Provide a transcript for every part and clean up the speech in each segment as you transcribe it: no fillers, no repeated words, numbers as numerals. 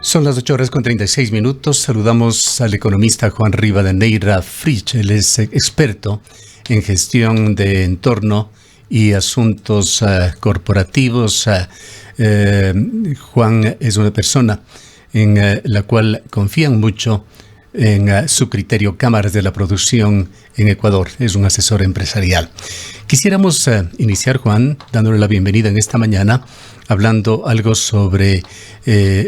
Son las 8:36. Saludamos al economista Juan Rivadeneira Frich. Él es experto en gestión de entorno y asuntos corporativos. Juan es una persona en la cual confían mucho en su criterio cámaras de la producción en Ecuador. Es un asesor empresarial. Quisiéramos iniciar, Juan, dándole la bienvenida en esta mañana, hablando algo sobre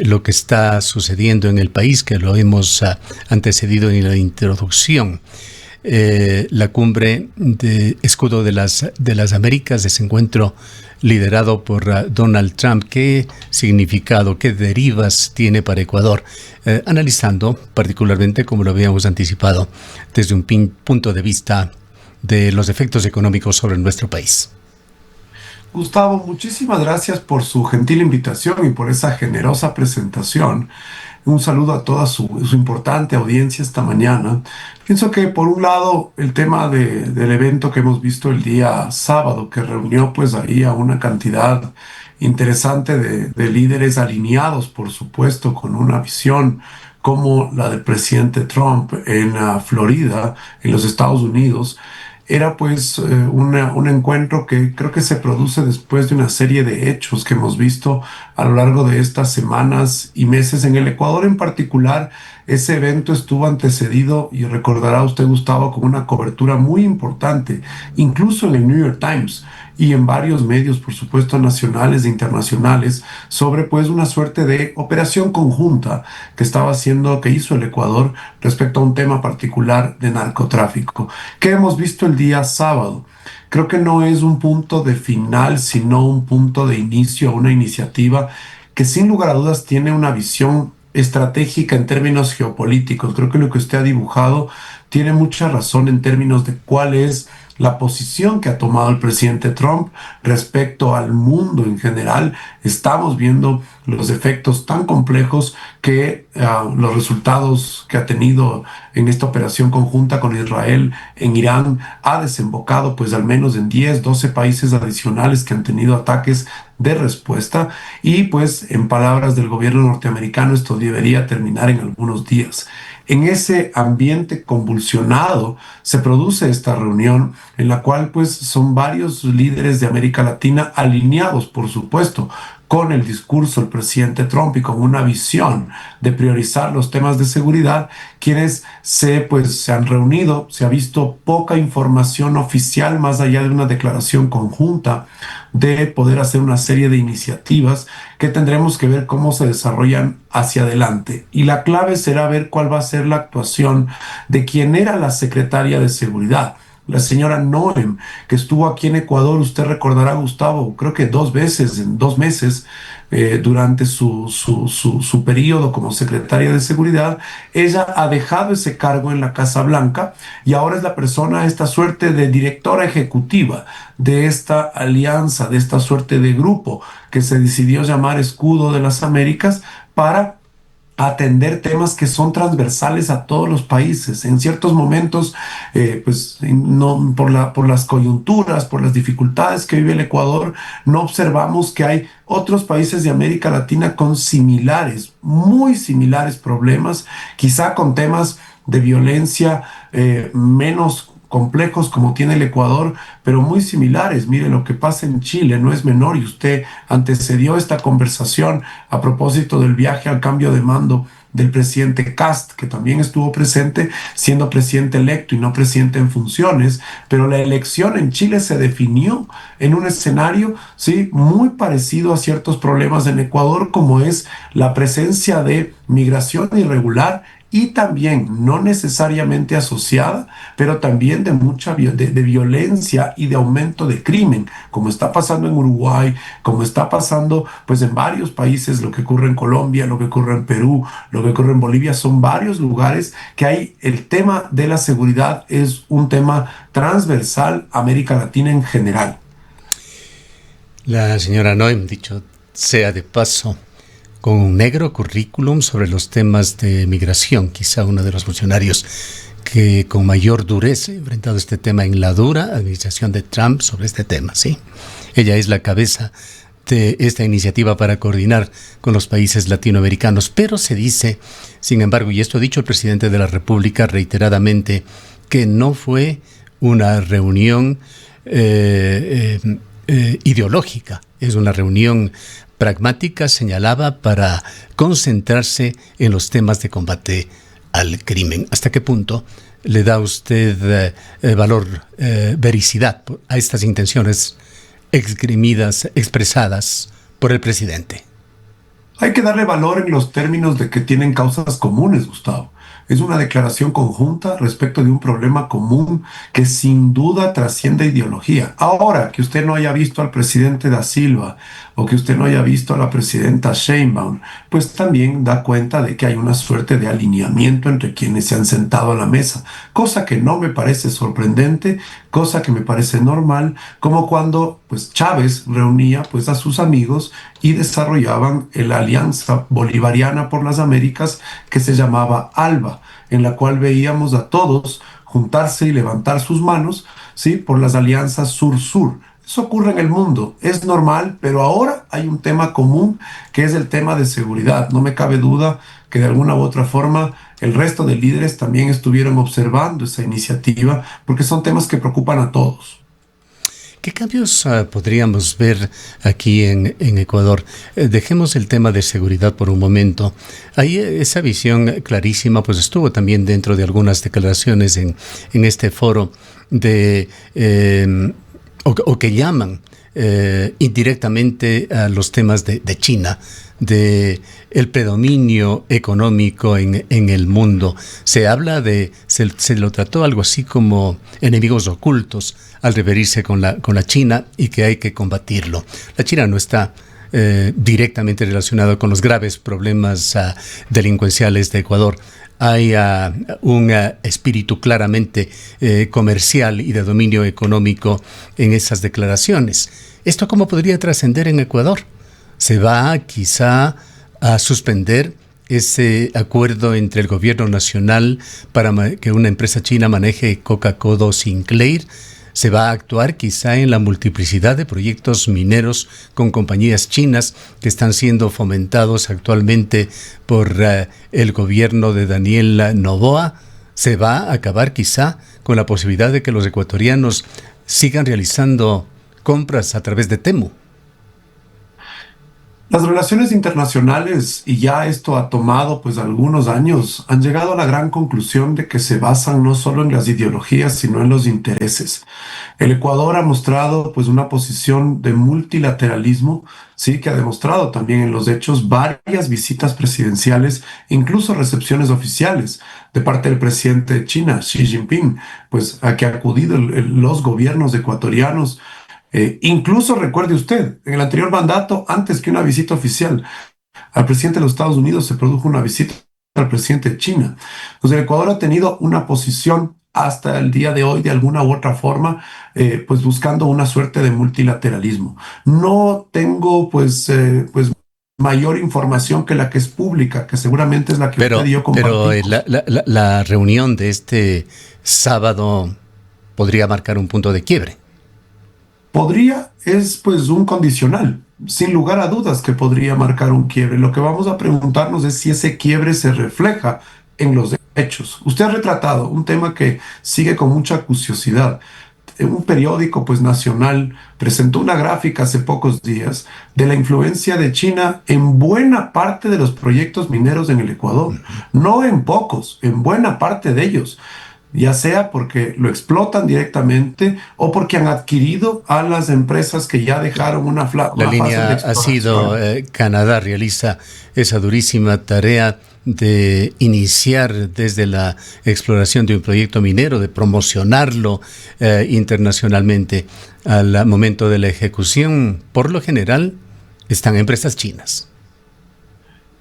lo que está sucediendo en el país, que lo hemos antecedido en la introducción. La cumbre de Escudo de las Américas, ese encuentro liderado por Donald Trump. ¿Qué significado, qué derivas tiene para Ecuador? Analizando particularmente, como lo habíamos anticipado, desde un punto de vista de los efectos económicos sobre nuestro país. Gustavo, muchísimas gracias por su gentil invitación y por esa generosa presentación. Un saludo a toda su importante audiencia esta mañana. Pienso que por un lado el tema del evento que hemos visto el día sábado, que reunió pues ahí a una cantidad interesante de líderes alineados, por supuesto, con una visión como la del presidente Trump en Florida, en los Estados Unidos. Era pues un encuentro que creo que se produce después de una serie de hechos que hemos visto a lo largo de estas semanas y meses. En el Ecuador en particular, ese evento estuvo antecedido, y recordará usted, Gustavo, con una cobertura muy importante, incluso en el New York Times y en varios medios, por supuesto, nacionales e internacionales, sobre pues una suerte de operación conjunta que hizo el Ecuador respecto a un tema particular de narcotráfico. ¿Qué hemos visto el día sábado? Creo que no es un punto de final, sino un punto de inicio a una iniciativa que sin lugar a dudas tiene una visión estratégica en términos geopolíticos. Creo que lo que usted ha dibujado tiene mucha razón en términos de cuál es la posición que ha tomado el presidente Trump respecto al mundo en general. Estamos viendo los efectos tan complejos que los resultados que ha tenido en esta operación conjunta con Israel en Irán ha desembocado pues al menos en 10, 12 países adicionales que han tenido ataques de respuesta, y pues en palabras del gobierno norteamericano esto debería terminar en algunos días. En ese ambiente convulsionado se produce esta reunión en la cual pues son varios líderes de América Latina alineados, por supuesto, con el discurso del presidente Trump y con una visión de priorizar los temas de seguridad, quienes se han reunido. Se ha visto poca información oficial más allá de una declaración conjunta de poder hacer una serie de iniciativas que tendremos que ver cómo se desarrollan hacia adelante. Y la clave será ver cuál va a ser la actuación de quien era la secretaria de Seguridad, la señora Noem, que estuvo aquí en Ecuador. Usted recordará, Gustavo, creo que 2 veces en 2 meses durante su periodo como secretaria de Seguridad. Ella ha dejado ese cargo en la Casa Blanca y ahora es la persona, esta suerte de directora ejecutiva de esta alianza, de esta suerte de grupo que se decidió llamar Escudo de las Américas, para atender temas que son transversales a todos los países. En ciertos momentos, no, por las coyunturas, por las dificultades que vive el Ecuador, no observamos que hay otros países de América Latina con similares, muy similares problemas, quizá con temas de violencia menos complejos como tiene el Ecuador, pero muy similares. Mire, lo que pasa en Chile no es menor, y usted antecedió esta conversación a propósito del viaje al cambio de mando del presidente Kast, que también estuvo presente siendo presidente electo y no presidente en funciones. Pero la elección en Chile se definió en un escenario, sí, muy parecido a ciertos problemas en Ecuador, como es la presencia de migración irregular, y también no necesariamente asociada, pero también de mucha de violencia y de aumento de crimen, como está pasando en Uruguay, como está pasando pues en varios países. Lo que ocurre en Colombia, lo que ocurre en Perú, lo que ocurre en Bolivia, son varios lugares que hay. El tema de la seguridad es un tema transversal a América Latina en general. La señora Noem, dicho sea de paso, con un negro currículum sobre los temas de migración, quizá uno de los funcionarios que con mayor dureza ha enfrentado este tema en la dura administración de Trump sobre este tema, ¿sí? Ella es la cabeza esta iniciativa para coordinar con los países latinoamericanos. Pero se dice, sin embargo, y esto ha dicho el presidente de la República reiteradamente, que no fue una reunión ideológica, es una reunión pragmática, señalaba, para concentrarse en los temas de combate al crimen. ¿Hasta qué punto le da usted valor, vericidad a estas intenciones expresadas por el presidente? Hay que darle valor en los términos de que tienen causas comunes, Gustavo. Es una declaración conjunta respecto de un problema común que sin duda trasciende ideología. Ahora, que usted no haya visto al presidente Da Silva o que usted no haya visto a la presidenta Sheinbaum, pues también da cuenta de que hay una suerte de alineamiento entre quienes se han sentado a la mesa, cosa que no me parece sorprendente, cosa que me parece normal, como cuando pues Chávez reunía pues a sus amigos y desarrollaban la Alianza Bolivariana por las Américas, que se llamaba ALBA, en la cual veíamos a todos juntarse y levantar sus manos, ¿sí?, por las alianzas sur-sur. Eso ocurre en el mundo, es normal, pero ahora hay un tema común que es el tema de seguridad. No me cabe duda que de alguna u otra forma el resto de líderes también estuvieron observando esa iniciativa, porque son temas que preocupan a todos. ¿Qué cambios podríamos ver aquí en Ecuador? Dejemos el tema de seguridad por un momento. Ahí esa visión clarísima pues estuvo también dentro de algunas declaraciones en este foro de o que llaman indirectamente a los temas de China, de el predominio económico en el mundo. Se habla se lo trató algo así como enemigos ocultos al referirse con la China, y que hay que combatirlo. La China no está directamente relacionada con los graves problemas delincuenciales de Ecuador. Hay un espíritu claramente comercial y de dominio económico en esas declaraciones. ¿Esto cómo podría trascender en Ecuador? ¿Se va quizá a suspender ese acuerdo entre el gobierno nacional para que una empresa china maneje Coca-Cola Sinclair? ¿Se va a actuar quizá en la multiplicidad de proyectos mineros con compañías chinas que están siendo fomentados actualmente por el gobierno de Daniel Noboa? ¿Se va a acabar quizá con la posibilidad de que los ecuatorianos sigan realizando compras a través de Temu? Las relaciones internacionales, y ya esto ha tomado pues algunos años, han llegado a la gran conclusión de que se basan no solo en las ideologías, sino en los intereses. El Ecuador ha mostrado pues una posición de multilateralismo, sí, que ha demostrado también en los hechos varias visitas presidenciales, incluso recepciones oficiales de parte del presidente de China, Xi Jinping, pues a que ha acudido los gobiernos ecuatorianos. Incluso recuerde usted, en el anterior mandato, antes que una visita oficial al presidente de los Estados Unidos, se produjo una visita al presidente de China. Pues el Ecuador ha tenido una posición hasta el día de hoy, de alguna u otra forma, pues buscando una suerte de multilateralismo. No tengo pues mayor información que la que es pública, que seguramente es la que usted y yo compartimos. Pero la reunión de este sábado podría marcar un punto de quiebre. Podría, es pues un condicional, sin lugar a dudas que podría marcar un quiebre. Lo que vamos a preguntarnos es si ese quiebre se refleja en los hechos. Usted ha retratado un tema que sigue con mucha curiosidad. Un periódico pues nacional presentó una gráfica hace pocos días de la influencia de China en buena parte de los proyectos mineros en el Ecuador. No en pocos, en buena parte de ellos. Ya sea porque lo explotan directamente o porque han adquirido a las empresas que ya dejaron una fase de explotación. La línea ha sido Canadá realiza esa durísima tarea de iniciar desde la exploración de un proyecto minero, de promocionarlo internacionalmente. Al momento de la ejecución, por lo general, están empresas chinas.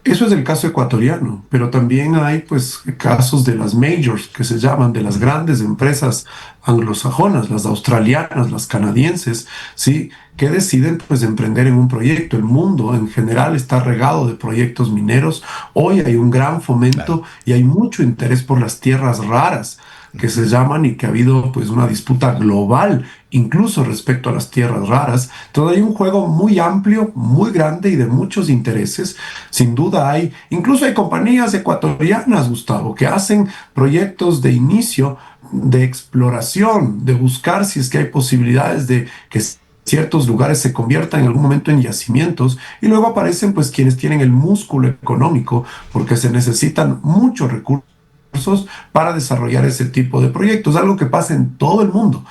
Eso es el caso ecuatoriano, pero también hay pues casos de las majors, que se llaman, de las grandes empresas anglosajonas, las australianas, las canadienses, ¿sí?, que deciden pues emprender en un proyecto. El mundo en general está regado de proyectos mineros. Hoy hay un gran fomento, claro, y hay mucho interés por las tierras raras que se llaman y que ha habido pues una disputa global, incluso respecto a las tierras raras. Entonces hay un juego muy amplio, muy grande y de muchos intereses. Sin duda hay, incluso hay compañías ecuatorianas, Gustavo, que hacen proyectos de inicio, de exploración, de buscar si es que hay posibilidades de que ciertos lugares se conviertan en algún momento en yacimientos y luego aparecen pues quienes tienen el músculo económico porque se necesitan muchos recursos para desarrollar ese tipo de proyectos, algo que pasa en todo el mundo.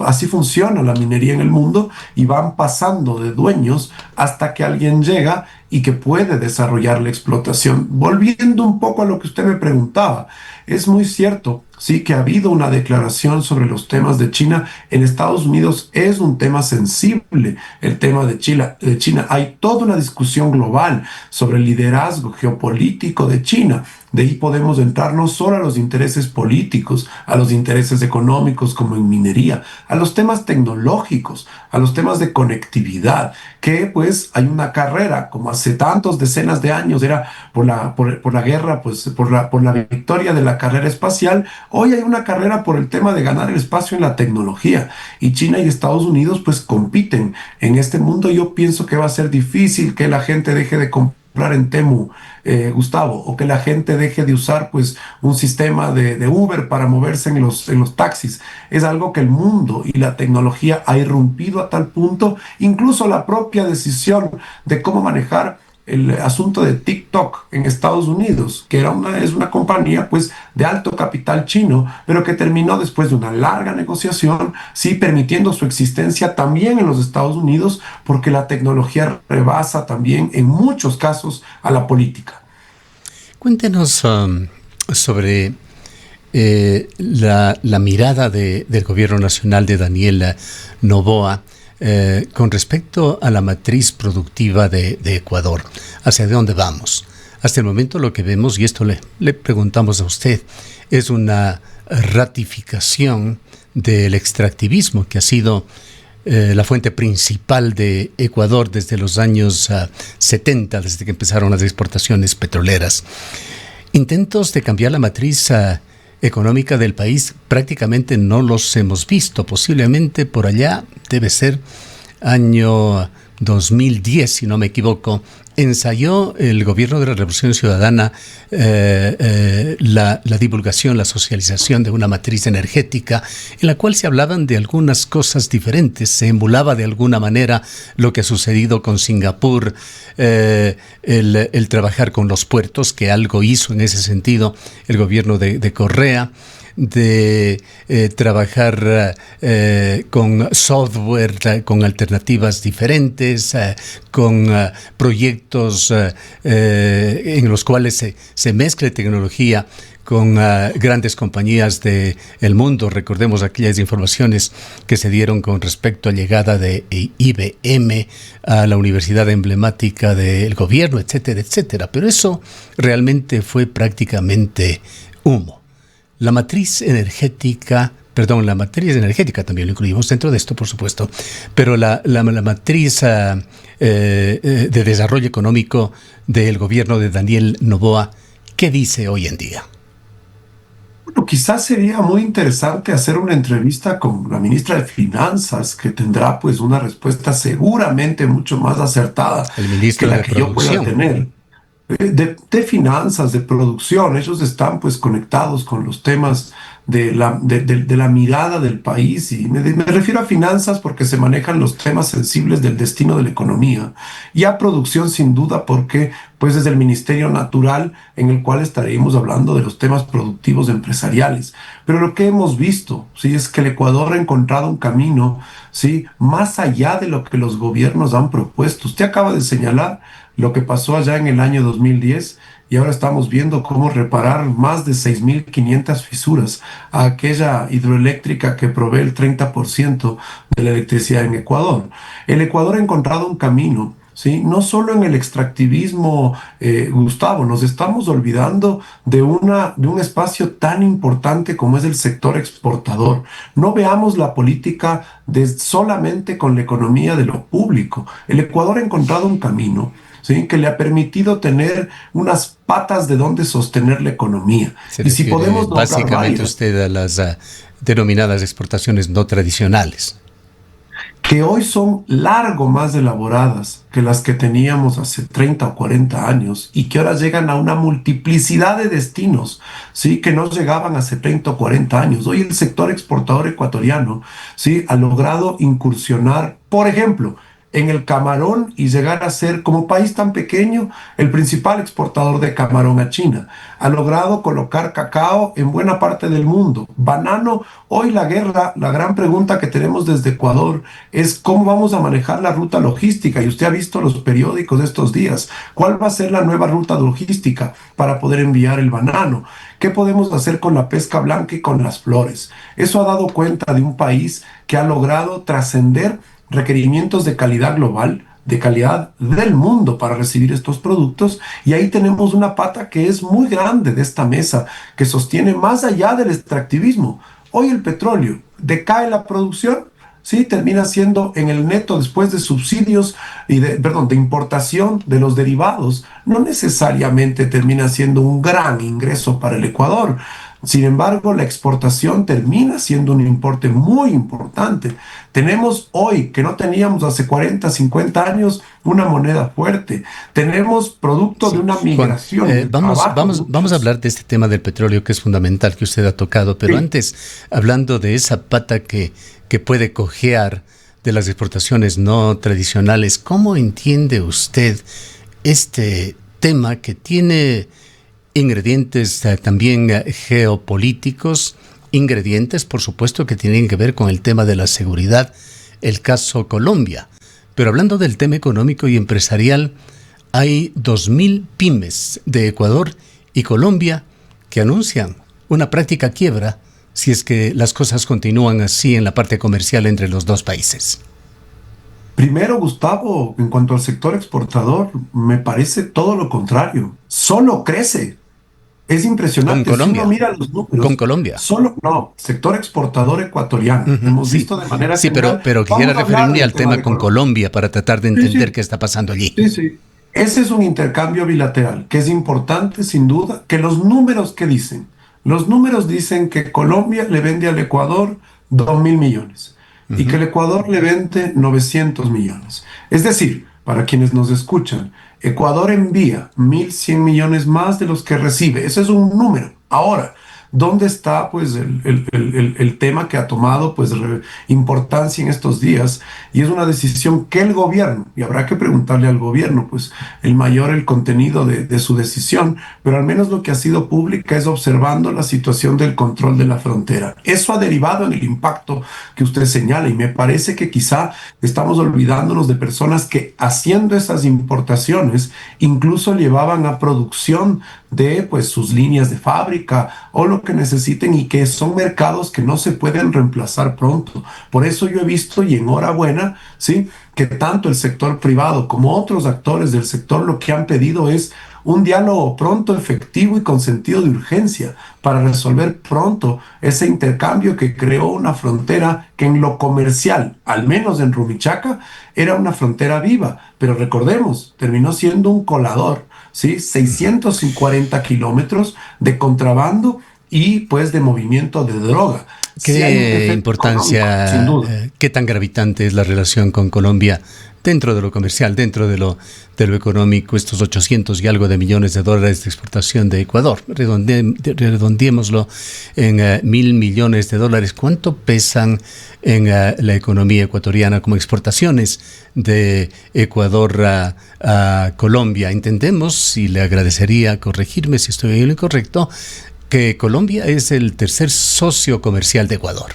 Así funciona la minería en el mundo y van pasando de dueños hasta que alguien llega y que puede desarrollar la explotación. Volviendo un poco a lo que usted me preguntaba, es muy cierto, sí, que ha habido una declaración sobre los temas de China. En Estados Unidos es un tema sensible el tema de China. Hay toda una discusión global sobre el liderazgo geopolítico de China. De ahí podemos entrar no solo a los intereses políticos, a los intereses económicos como en minería, a los temas tecnológicos, a los temas de conectividad, que pues hay una carrera, como hace tantos decenas de años era por la guerra, pues por la victoria de la carrera espacial. Hoy hay una carrera por el tema de ganar el espacio en la tecnología y China y Estados Unidos pues compiten en este mundo. Yo pienso que va a ser difícil que la gente deje de comprar en Temu, Gustavo, o que la gente deje de usar pues un sistema de Uber para moverse en los taxis. Es algo que el mundo y la tecnología ha irrumpido a tal punto, incluso la propia decisión de cómo manejar el asunto de TikTok en Estados Unidos, que es una compañía pues de alto capital chino, pero que terminó después de una larga negociación, sí, permitiendo su existencia también en los Estados Unidos, porque la tecnología rebasa también en muchos casos a la política. Cuéntenos sobre la mirada del Gobierno Nacional de Daniel Noboa con respecto a la matriz productiva de Ecuador. ¿Hacia dónde vamos? Hasta el momento lo que vemos, y esto le preguntamos a usted, es una ratificación del extractivismo que ha sido la fuente principal de Ecuador desde los años 70, desde que empezaron las exportaciones petroleras. Intentos de cambiar la matriz económica del país prácticamente no los hemos visto. Posiblemente por allá, debe ser año 2010, si no me equivoco, ensayó el gobierno de la Revolución Ciudadana la divulgación, la socialización de una matriz energética en la cual se hablaban de algunas cosas diferentes. Se emulaba de alguna manera lo que ha sucedido con Singapur, el trabajar con los puertos, que algo hizo en ese sentido el gobierno de Correa, de trabajar con software, con alternativas diferentes, con proyectos en los cuales se mezcle tecnología con grandes compañías del mundo. Recordemos aquellas informaciones que se dieron con respecto a la llegada de IBM a la universidad emblemática del gobierno, etcétera, etcétera. Pero eso realmente fue prácticamente humo. La matriz energética también lo incluimos dentro de esto, por supuesto, pero la matriz de desarrollo económico del gobierno de Daniel Noboa, ¿qué dice hoy en día? Bueno, quizás sería muy interesante hacer una entrevista con la ministra de Finanzas, que tendrá pues una respuesta seguramente mucho más acertada El ministro que la de que yo pueda Producción. tener. De finanzas, de producción, ellos están pues conectados con los temas de la mirada del país y me refiero a finanzas porque se manejan los temas sensibles del destino de la economía y a producción sin duda porque pues es el ministerio natural en el cual estaríamos hablando de los temas productivos empresariales. Pero lo que hemos visto, sí, es que el Ecuador ha encontrado un camino, sí, más allá de lo que los gobiernos han propuesto. Usted acaba de señalar lo que pasó allá en el año 2010 y ahora estamos viendo cómo reparar más de 6.500 fisuras a aquella hidroeléctrica que provee el 30% de la electricidad en Ecuador. El Ecuador ha encontrado un camino, ¿sí? No solo en el extractivismo, Gustavo, nos estamos olvidando de un espacio tan importante como es el sector exportador. No veamos la política solamente con la economía de lo público. El Ecuador ha encontrado un camino, ¿sí? Que le ha permitido tener unas patas de donde sostener la economía. Se Y si refiere podemos nombrar básicamente varias, usted a las denominadas exportaciones no tradicionales. que hoy son largo más elaboradas que las que teníamos hace 30 o 40 años y que ahora llegan a una multiplicidad de destinos, ¿sí? Que no llegaban hace 30 o 40 años. Hoy el sector exportador ecuatoriano, ¿sí? Ha logrado incursionar, por ejemplo, en el camarón y llegar a ser, como país tan pequeño, el principal exportador de camarón a China. Ha logrado colocar cacao en buena parte del mundo. Banano, hoy la guerra, la gran pregunta que tenemos desde Ecuador es cómo vamos a manejar la ruta logística. Y usted ha visto los periódicos de estos días. ¿Cuál va a ser la nueva ruta logística para poder enviar el banano? ¿Qué podemos hacer con la pesca blanca y con las flores? Eso ha dado cuenta de un país que ha logrado trascender requerimientos de calidad global, de calidad del mundo para recibir estos productos. Y ahí tenemos una pata que es muy grande de esta mesa, que sostiene más allá del extractivismo. Hoy el petróleo decae la producción, sí, termina siendo en el neto después de subsidios y de importación de los derivados, no necesariamente termina siendo un gran ingreso para el Ecuador. Sin embargo, la exportación termina siendo un importe muy importante. Tenemos hoy, que no teníamos hace 40, 50 años, una moneda fuerte. Tenemos producto de Sí. una Juan, migración del trabajo. vamos a hablar de este tema del petróleo que es fundamental que usted ha tocado, pero Sí. antes, hablando de esa pata que puede cojear de las exportaciones no tradicionales, ¿cómo entiende usted este tema que tiene ingredientes también geopolíticos, ingredientes por supuesto que tienen que ver con el tema de la seguridad, el caso Colombia? Pero hablando del tema económico y empresarial, hay 2.000 pymes de Ecuador y Colombia que anuncian una práctica quiebra si es que las cosas continúan así en la parte comercial entre los dos países. Primero, Gustavo, en cuanto al sector exportador, me parece todo lo contrario. Solo crece. Es Con impresionante. Si uno Colombia, mira los con números, Colombia. solo, no, sector exportador ecuatoriano. Ujú, Hemos sí, visto de manera sí, general. pero quisiera Vamos a hablar referirme del al tema tema de con Colombia. Colombia para tratar de Sí, entender sí, qué está pasando allí. sí, sí. Ese es un intercambio bilateral que es importante, sin duda, que los números que dicen. Los números dicen que Colombia le vende al Ecuador 2.000 millones y que Ujú. el Ecuador le vende 900 millones. Es decir, para quienes nos escuchan, Ecuador envía 1.100 millones más de los que recibe. Ese es un número. Ahora, ¿dónde está pues el tema que ha tomado pues importancia en estos días? Y es una decisión que el gobierno, y habrá que preguntarle al gobierno pues el contenido de su decisión, pero al menos lo que ha sido pública es observando la situación del control de la frontera. Eso ha derivado en el impacto que usted señala y me parece que quizá estamos olvidándonos de personas que haciendo esas importaciones incluso llevaban a producción de pues sus líneas de fábrica o lo que necesiten y que son mercados que no se pueden reemplazar pronto. Por eso yo he visto y enhorabuena, ¿sí? Que tanto el sector privado como otros actores del sector lo que han pedido es un diálogo pronto, efectivo y con sentido de urgencia para resolver pronto ese intercambio que creó una frontera que en lo comercial, al menos en Rumichaca, era una frontera viva. Pero recordemos, terminó siendo un colador, ¿sí? 640 kilómetros de contrabando y pues de movimiento de droga. Sí hay un ¿Qué efecto económico, sin importancia, duda. qué tan gravitante es la relación con Colombia dentro de lo comercial, dentro de lo económico, estos 800 y algo de millones de dólares de exportación de Ecuador? Redondeémoslo en 1.000 millones de dólares. ¿Cuánto pesan en la economía ecuatoriana como exportaciones de Ecuador a Colombia? Entendemos, y le agradecería corregirme si estoy en lo incorrecto, que Colombia es el tercer socio comercial de Ecuador.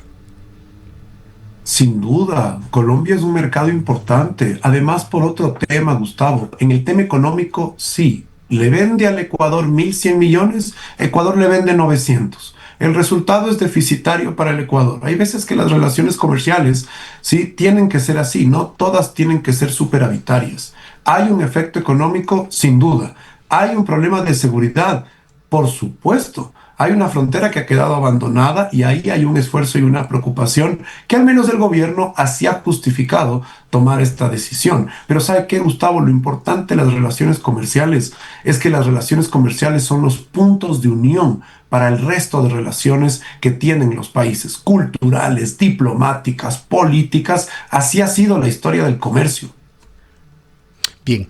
Sin duda, Colombia es un mercado importante. Además, por otro tema, Gustavo, en el tema económico, sí, le vende al Ecuador 1.100 millones, Ecuador le vende 900. El resultado es deficitario para el Ecuador. Hay veces que las relaciones comerciales, sí, tienen que ser así, no todas tienen que ser superavitarias. Hay un efecto económico, sin duda. Hay un problema de seguridad, por supuesto. hay una frontera que ha quedado abandonada y ahí hay un esfuerzo y una preocupación que al menos el gobierno así ha justificado tomar esta decisión. Pero ¿sabe qué, Gustavo? Lo importante de las relaciones comerciales es que las relaciones comerciales son los puntos de unión para el resto de relaciones que tienen los países, culturales, diplomáticas, políticas. Así ha sido la historia del comercio. Bien,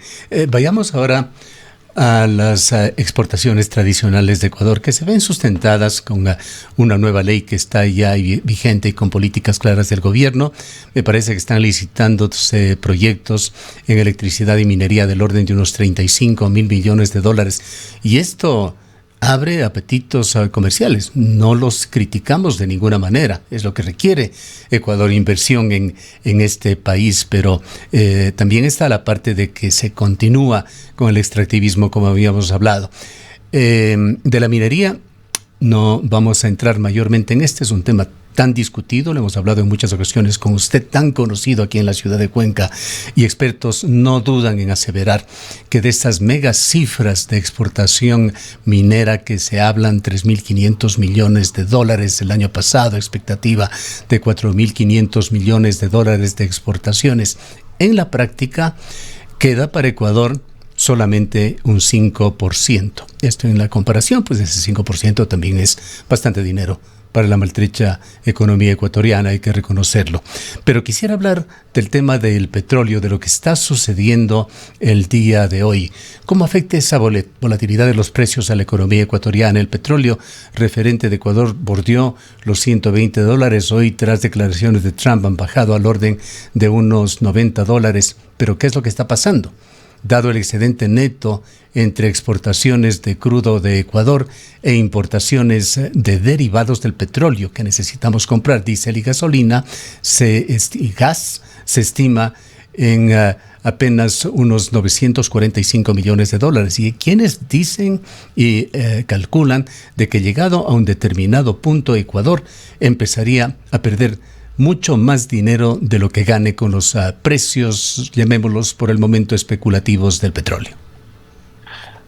vayamos ahora a las exportaciones tradicionales de Ecuador, que se ven sustentadas con una nueva ley que está ya vigente y con políticas claras del gobierno. Me parece que están licitándose proyectos en electricidad y minería del orden de unos 35.000 millones de dólares. Y esto abre apetitos comerciales. No los criticamos de ninguna manera. Es lo que requiere Ecuador, inversión en este país, pero también está la parte de que se continúa con el extractivismo, como habíamos hablado. De la minería no vamos a entrar mayormente en este, es un tema tan discutido, lo hemos hablado en muchas ocasiones con usted, tan conocido aquí en la ciudad de Cuenca, y expertos no dudan en aseverar que de estas megas cifras de exportación minera que se hablan, 3.500 millones de dólares el año pasado, expectativa de 4.500 millones de dólares de exportaciones, en la práctica queda para Ecuador solamente un 5%. Esto en la comparación, pues ese 5% también es bastante dinero para la maltrecha economía ecuatoriana, hay que reconocerlo. Pero quisiera hablar del tema del petróleo, de lo que está sucediendo el día de hoy. ¿Cómo afecta esa volatilidad de los precios a la economía ecuatoriana? El petróleo referente de Ecuador bordeó los $120. Hoy, tras declaraciones de Trump, han bajado al orden de unos $90. Pero ¿qué es lo que está pasando? Dado el excedente neto entre exportaciones de crudo de Ecuador e importaciones de derivados del petróleo que necesitamos comprar, diésel y gasolina, y gas, se estima en apenas unos 945 millones de dólares. Y quienes dicen y calculan de que llegado a un determinado punto Ecuador empezaría a perder mucho más dinero de lo que gane con los precios, llamémoslos por el momento, especulativos del petróleo.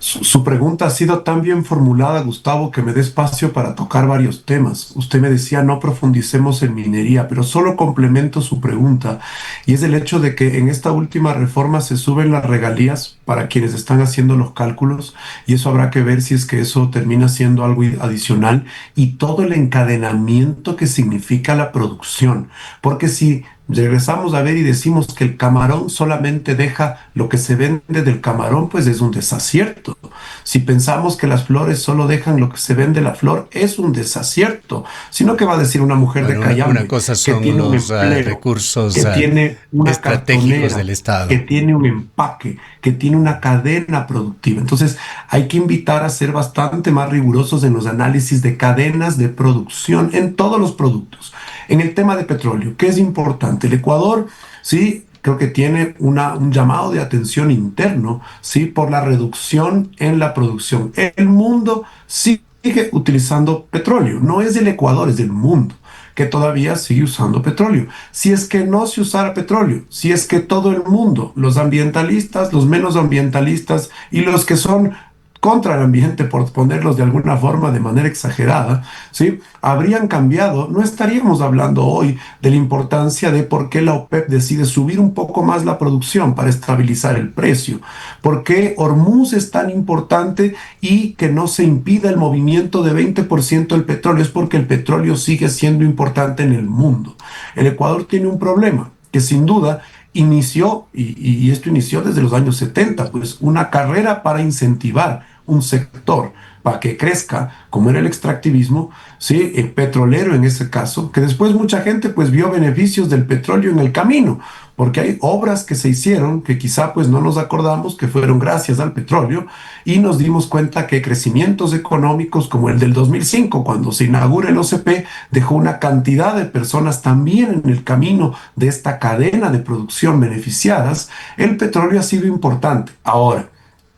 Su pregunta ha sido tan bien formulada, Gustavo, que me dé espacio para tocar varios temas. Usted me decía no profundicemos en minería, pero solo complemento su pregunta, y es el hecho de que en esta última reforma se suben las regalías para quienes están haciendo los cálculos, y eso habrá que ver si es que eso termina siendo algo adicional, y todo el encadenamiento que significa la producción. Porque si regresamos a ver y decimos que el camarón solamente deja lo que se vende del camarón, pues es un desacierto. Si pensamos que las flores solo dejan lo que se vende la flor, es un desacierto. Sino que va a decir una mujer de Cayambe una cosa son que tiene un los empleo, recursos que tiene una estratégicos del cartonera, Estado. que tiene un empaque, que tiene una cadena productiva. Entonces hay que invitar a ser bastante más rigurosos en los análisis de cadenas de producción en todos los productos. En el tema de petróleo, ¿qué es importante? El Ecuador, sí, creo que tiene un llamado de atención interno, sí, por la reducción en la producción. El mundo sigue utilizando petróleo. No es del Ecuador, es del mundo que todavía sigue usando petróleo. Si es que no se usara petróleo, si es que todo el mundo, los ambientalistas, los menos ambientalistas y los que son contra el ambiente, por ponerlos de alguna forma de manera exagerada, ¿sí?, habrían cambiado, no estaríamos hablando hoy de la importancia de por qué la OPEP decide subir un poco más la producción para estabilizar el precio, por qué Hormuz es tan importante y que no se impida el movimiento de 20% del petróleo, es porque el petróleo sigue siendo importante en el mundo. El Ecuador tiene un problema que sin duda inició, y esto inició desde los años 70, pues una carrera para incentivar un sector para que crezca, como era el extractivismo, ¿sí?, el petrolero en ese caso, que después mucha gente pues vio beneficios del petróleo en el camino, porque hay obras que se hicieron que quizá pues no nos acordamos que fueron gracias al petróleo, y nos dimos cuenta que crecimientos económicos como el del 2005, cuando se inaugura el OCP, dejó una cantidad de personas también en el camino de esta cadena de producción beneficiadas. El petróleo ha sido importante. Ahora,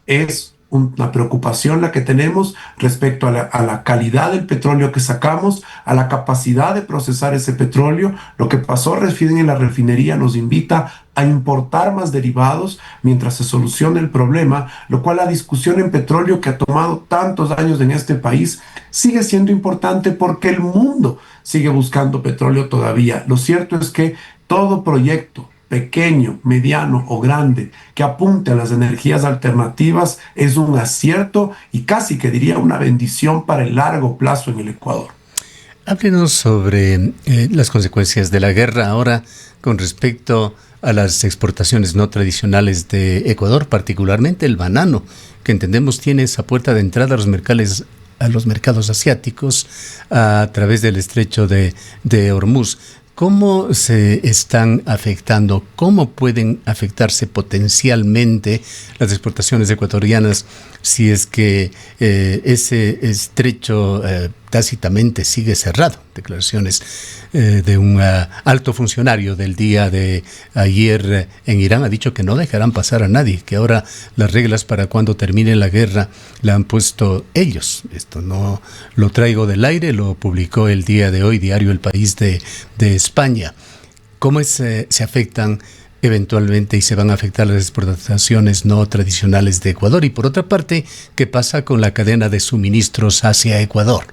es una preocupación la que tenemos respecto a la calidad del petróleo que sacamos, a la capacidad de procesar ese petróleo. Lo que pasó recién en la refinería nos invita a importar más derivados mientras se solucione el problema, lo cual la discusión en petróleo que ha tomado tantos años en este país sigue siendo importante porque el mundo sigue buscando petróleo todavía. Lo cierto es que todo proyecto, pequeño, mediano o grande, que apunte a las energías alternativas es un acierto y casi que diría una bendición para el largo plazo en el Ecuador. Háblenos sobre las consecuencias de la guerra ahora con respecto a las exportaciones no tradicionales de Ecuador, particularmente el banano, que entendemos tiene esa puerta de entrada a los mercados asiáticos a través del estrecho de Hormuz. ¿Cómo se están afectando? ¿Cómo pueden afectarse potencialmente las exportaciones ecuatorianas si es que ese estrecho tácitamente sigue cerrado? Declaraciones de un alto funcionario del día de ayer en Irán ha dicho que no dejarán pasar a nadie, que ahora las reglas para cuando termine la guerra la han puesto ellos. Esto no lo traigo del aire, lo publicó el día de hoy Diario El País de España. ¿Cómo se afectan eventualmente y se van a afectar las exportaciones no tradicionales de Ecuador? Y por otra parte, ¿qué pasa con la cadena de suministros hacia Ecuador?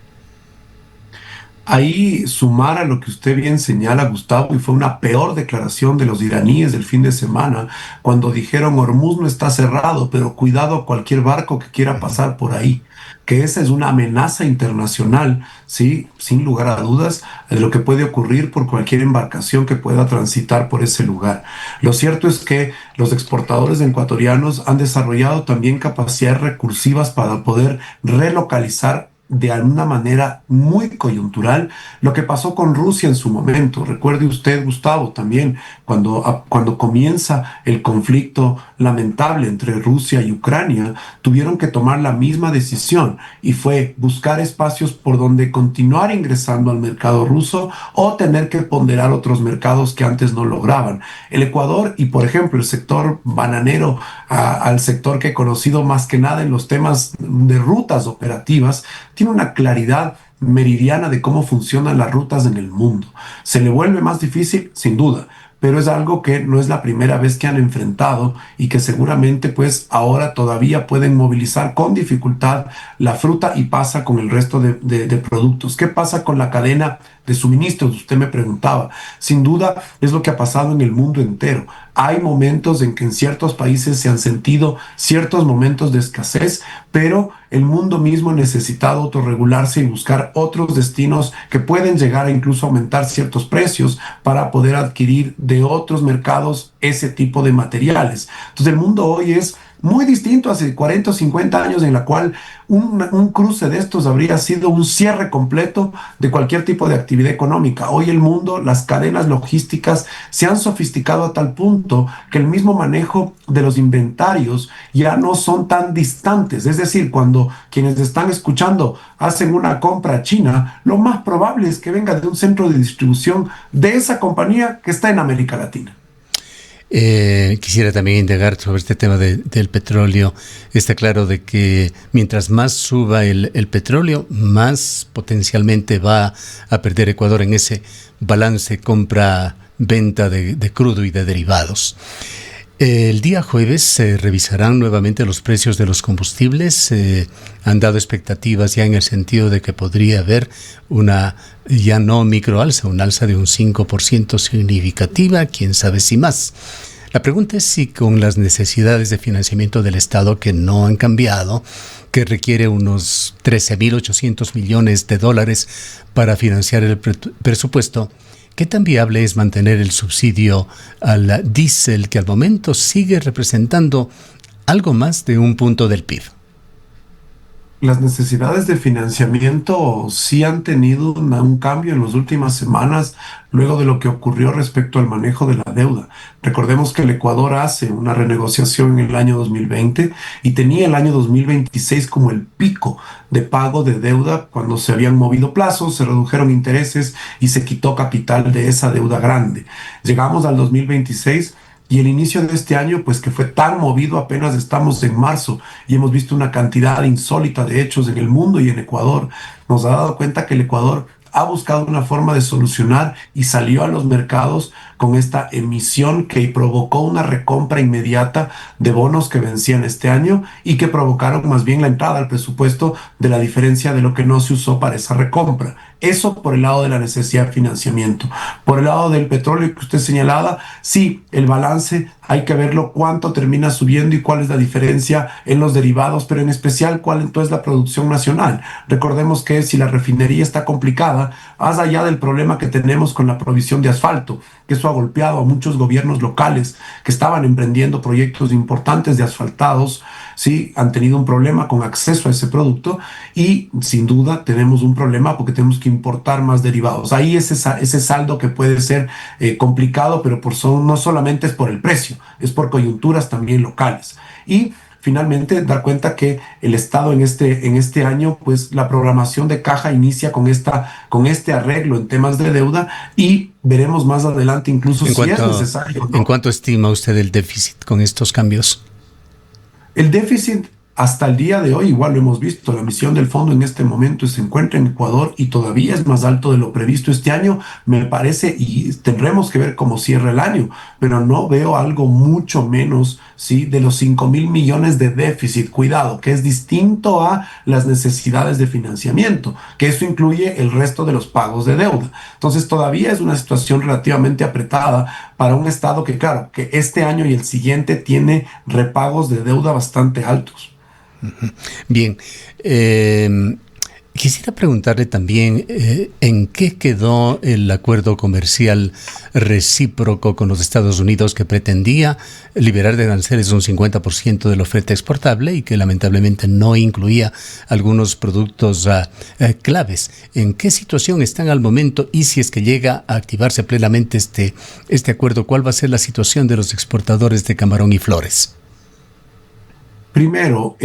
Ahí sumar a lo que usted bien señala, Gustavo, y fue una peor declaración de los iraníes del fin de semana, cuando dijeron Hormuz no está cerrado, pero cuidado a cualquier barco que quiera pasar por ahí, que esa es una amenaza internacional, sí, sin lugar a dudas, de lo que puede ocurrir por cualquier embarcación que pueda transitar por ese lugar. Lo cierto es que los exportadores ecuatorianos han desarrollado también capacidades recursivas para poder relocalizar de alguna manera muy coyuntural lo que pasó con Rusia en su momento. Recuerde usted, Gustavo, también cuando comienza el conflicto lamentable entre Rusia y Ucrania, tuvieron que tomar la misma decisión y fue buscar espacios por donde continuar ingresando al mercado ruso o tener que ponderar otros mercados que antes no lograban. El Ecuador y, por ejemplo, el sector bananero, al sector que he conocido más que nada en los temas de rutas operativas, tiene una claridad meridiana de cómo funcionan las rutas en el mundo. ¿Se le vuelve más difícil? Sin duda, pero es algo que no es la primera vez que han enfrentado y que seguramente pues ahora todavía pueden movilizar con dificultad la fruta y pasa con el resto de productos. ¿Qué pasa con la cadena de suministros? Usted me preguntaba. Sin duda es lo que ha pasado en el mundo entero. Hay momentos en que en ciertos países se han sentido ciertos momentos de escasez, pero el mundo mismo ha necesitado autorregularse y buscar otros destinos que pueden llegar a incluso aumentar ciertos precios para poder adquirir de otros mercados ese tipo de materiales. Entonces el mundo hoy es muy distinto hace 40 o 50 años en la cual un cruce de estos habría sido un cierre completo de cualquier tipo de actividad económica. Hoy el mundo, las cadenas logísticas se han sofisticado a tal punto que el mismo manejo de los inventarios ya no son tan distantes. Es decir, cuando quienes están escuchando hacen una compra a China, lo más probable es que venga de un centro de distribución de esa compañía que está en América Latina. Quisiera también indagar sobre este tema del petróleo. Está claro de que mientras más suba el petróleo, más potencialmente va a perder Ecuador en ese balance compra-venta de crudo y de derivados. El día jueves se revisarán nuevamente los precios de los combustibles. Han dado expectativas ya en el sentido de que podría haber una ya no microalza, un alza de un 5% significativa, quién sabe si más. La pregunta es si con las necesidades de financiamiento del Estado que no han cambiado, que requiere unos 13.800 millones de dólares para financiar el presupuesto, ¿qué tan viable es mantener el subsidio al diésel que al momento sigue representando algo más de un punto del PIB? Las necesidades de financiamiento sí han tenido un cambio en las últimas semanas luego de lo que ocurrió respecto al manejo de la deuda. Recordemos que el Ecuador hace una renegociación en el año 2020 y tenía el año 2026 como el pico de pago de deuda cuando se habían movido plazos, se redujeron intereses y se quitó capital de esa deuda grande. Llegamos al 2026 Y el inicio de este año, pues que fue tan movido, apenas estamos en marzo y hemos visto una cantidad insólita de hechos en el mundo y en Ecuador, nos ha dado cuenta que el Ecuador ha buscado una forma de solucionar y salió a los mercados con esta emisión que provocó una recompra inmediata de bonos que vencían este año y que provocaron más bien la entrada al presupuesto de la diferencia de lo que no se usó para esa recompra. Eso por el lado de la necesidad de financiamiento. Por el lado del petróleo que usted señalaba, sí, el balance hay que verlo cuánto termina subiendo y cuál es la diferencia en los derivados, pero en especial cuál entonces es la producción nacional. Recordemos que si la refinería está complicada, más allá del problema que tenemos con la provisión de asfalto, que eso ha golpeado a muchos gobiernos locales que estaban emprendiendo proyectos importantes de asfaltados, sí, han tenido un problema con acceso a ese producto y sin duda tenemos un problema porque tenemos que importar más derivados. Ahí ese saldo que puede ser complicado, pero no solamente es por el precio, es por coyunturas también locales. Y finalmente dar cuenta que el Estado en este año, pues la programación de caja inicia con este arreglo en temas de deuda y veremos más adelante incluso si es necesario, ¿no? ¿En cuánto estima usted el déficit con estos cambios? El déficit hasta el día de hoy, igual lo hemos visto, la emisión del fondo en este momento se encuentra en Ecuador y todavía es más alto de lo previsto este año, me parece, y tendremos que ver cómo cierra el año, pero no veo algo mucho menos, ¿sí?, de los 5.000 millones de déficit. Cuidado, que es distinto a las necesidades de financiamiento, que eso incluye el resto de los pagos de deuda. Entonces todavía es una situación relativamente apretada para un Estado que, claro, que este año y el siguiente tiene repagos de deuda bastante altos. Bien, quisiera preguntarle también en qué quedó el acuerdo comercial recíproco con los Estados Unidos que pretendía liberar de aranceles un 50% de la oferta exportable y que lamentablemente no incluía algunos productos claves. ¿En qué situación están al momento y si es que llega a activarse plenamente este acuerdo, cuál va a ser la situación de los exportadores de camarón y flores? Primero,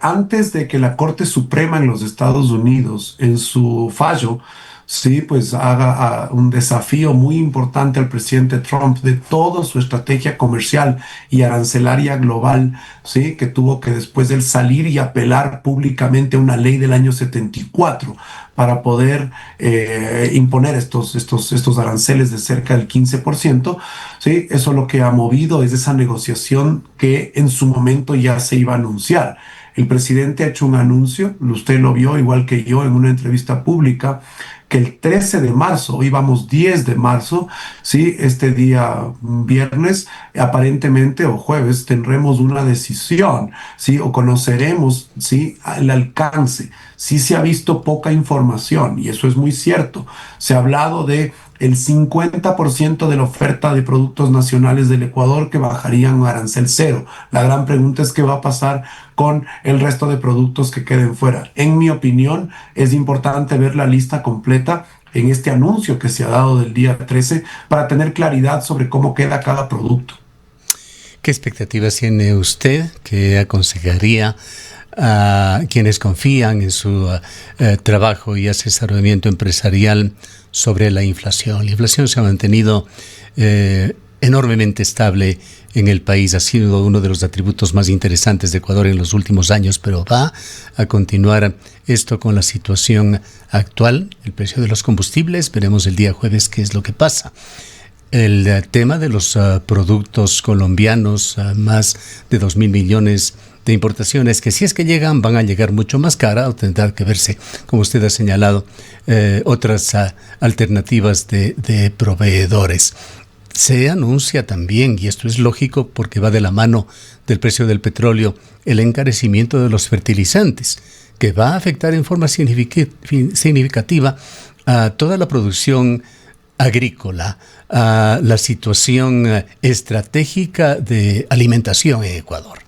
antes de que la Corte Suprema en los Estados Unidos, en su fallo, sí, pues haga un desafío muy importante al presidente Trump de toda su estrategia comercial y arancelaria global, sí, que tuvo que después de él salir y apelar públicamente a una ley del año 74 para poder imponer estos aranceles de cerca del 15%, ¿sí? Eso lo que ha movido es esa negociación que en su momento ya se iba a anunciar. El presidente ha hecho un anuncio, usted lo vio igual que yo en una entrevista pública, que el 13 de marzo, hoy vamos 10 de marzo, ¿sí?, este día viernes, aparentemente, o jueves, tendremos una decisión, ¿sí?, o conoceremos, ¿sí?, el alcance. Sí se ha visto poca información, y eso es muy cierto. Se ha hablado de el 50% de la oferta de productos nacionales del Ecuador que bajarían a arancel cero. La gran pregunta es qué va a pasar con el resto de productos que queden fuera. En mi opinión, es importante ver la lista completa en este anuncio que se ha dado del día 13 para tener claridad sobre cómo queda cada producto. ¿Qué expectativas tiene usted? ¿Qué aconsejaría a quienes confían en su trabajo y asesoramiento empresarial sobre la inflación? La inflación se ha mantenido enormemente estable en el país. Ha sido uno de los atributos más interesantes de Ecuador en los últimos años, pero va a continuar esto con la situación actual. El precio de los combustibles, veremos el día jueves qué es lo que pasa. El tema de los productos colombianos, más de 2.000 millones de importaciones, que si es que llegan, van a llegar mucho más cara, o tendrá que verse, como usted ha señalado, otras alternativas de proveedores. Se anuncia también, y esto es lógico porque va de la mano del precio del petróleo, el encarecimiento de los fertilizantes, que va a afectar en forma significativa a toda la producción agrícola, a la situación estratégica de alimentación en Ecuador.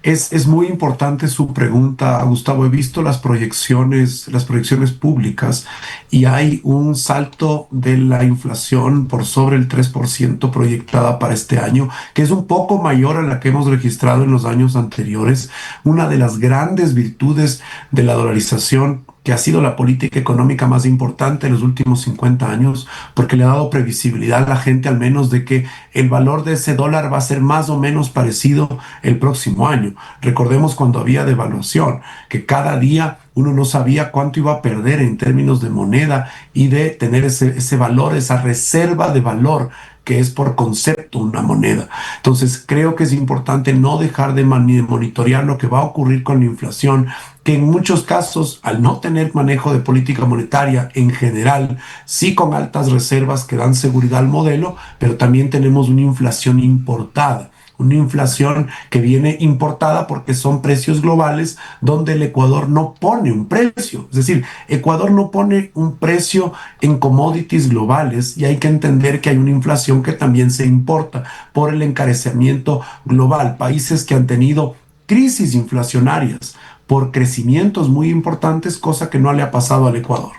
Es muy importante su pregunta, Gustavo. He visto las proyecciones públicas y hay un salto de la inflación por sobre el 3% proyectada para este año, que es un poco mayor a la que hemos registrado en los años anteriores. Una de las grandes virtudes de la dolarización, que ha sido la política económica más importante en los últimos 50 años, porque le ha dado previsibilidad a la gente al menos de que el valor de ese dólar va a ser más o menos parecido el próximo año. Recordemos cuando había devaluación, que cada día uno no sabía cuánto iba a perder en términos de moneda y de tener ese valor, esa reserva de valor que es por concepto una moneda. Entonces creo que es importante no dejar de monitorear lo que va a ocurrir con la inflación, que en muchos casos, al no tener manejo de política monetaria en general, sí con altas reservas que dan seguridad al modelo, pero también tenemos una inflación importada. Una inflación que viene importada porque son precios globales donde el Ecuador no pone un precio. Es decir, Ecuador no pone un precio en commodities globales y hay que entender que hay una inflación que también se importa por el encarecimiento global. Países que han tenido crisis inflacionarias por crecimientos muy importantes, cosa que no le ha pasado al Ecuador.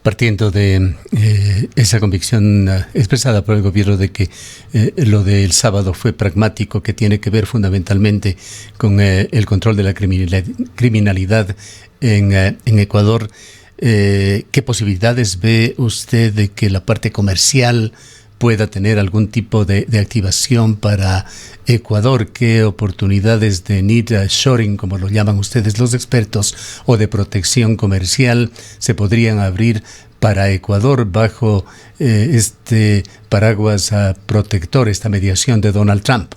Partiendo de esa convicción expresada por el gobierno de que lo del sábado fue pragmático, que tiene que ver fundamentalmente con el control de la criminalidad en Ecuador, ¿qué posibilidades ve usted de que la parte comercial pueda tener algún tipo de activación para Ecuador? ¿Qué oportunidades de nearshoring, como lo llaman ustedes los expertos, o de protección comercial se podrían abrir para Ecuador bajo este paraguas protector, esta mediación de Donald Trump?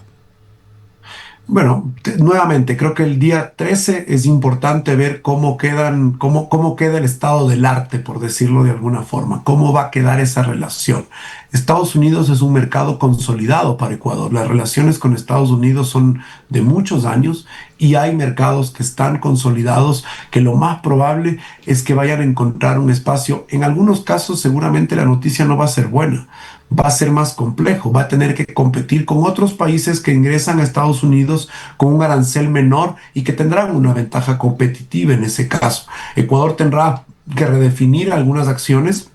Bueno, nuevamente, creo que el día 13 es importante ver cómo queda el estado del arte, por decirlo de alguna forma, cómo va a quedar esa relación. Estados Unidos es un mercado consolidado para Ecuador. Las relaciones con Estados Unidos son de muchos años y hay mercados que están consolidados, que lo más probable es que vayan a encontrar un espacio. En algunos casos seguramente la noticia no va a ser buena, va a ser más complejo, va a tener que competir con otros países que ingresan a Estados Unidos con un arancel menor y que tendrán una ventaja competitiva en ese caso. Ecuador tendrá que redefinir algunas acciones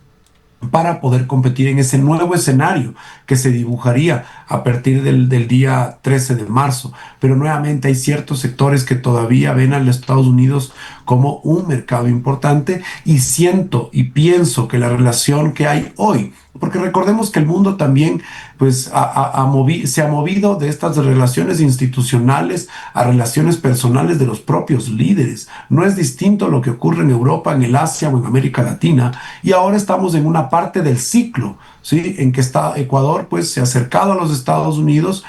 para poder competir en ese nuevo escenario que se dibujaría a partir del día 13 de marzo. Pero nuevamente hay ciertos sectores que todavía ven a los Estados Unidos como un mercado importante y siento y pienso que la relación que hay hoy, porque recordemos que el mundo también pues, se ha movido de estas relaciones institucionales a relaciones personales de los propios líderes. No es distinto lo que ocurre en Europa, en el Asia o en América Latina. Y ahora estamos en una parte del ciclo, ¿sí? En que Ecuador pues, se ha acercado a los Estados Unidos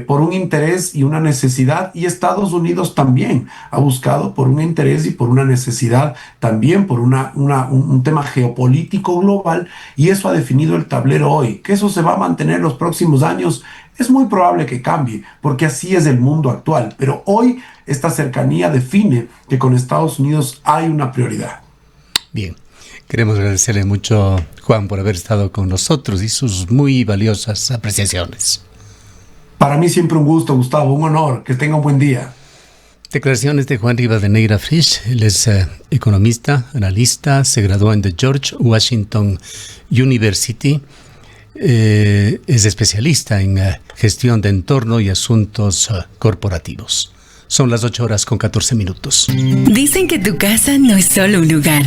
por un interés y una necesidad, y Estados Unidos también ha buscado por un interés y por una necesidad, también por un tema geopolítico global, y eso ha definido el tablero hoy. Que eso se va a mantener los próximos años es muy probable que cambie, porque así es el mundo actual, pero hoy esta cercanía define que con Estados Unidos hay una prioridad. Bien. Queremos agradecerle mucho, Juan, por haber estado con nosotros y sus muy valiosas apreciaciones. Para mí siempre un gusto, Gustavo, un honor. Que tenga un buen día. Declaraciones de Juan Rivadeneira Frisch. Él es economista, analista, se graduó en The George Washington University. Es especialista en gestión de entorno y asuntos corporativos. Son las 8:14. Dicen que tu casa no es solo un lugar,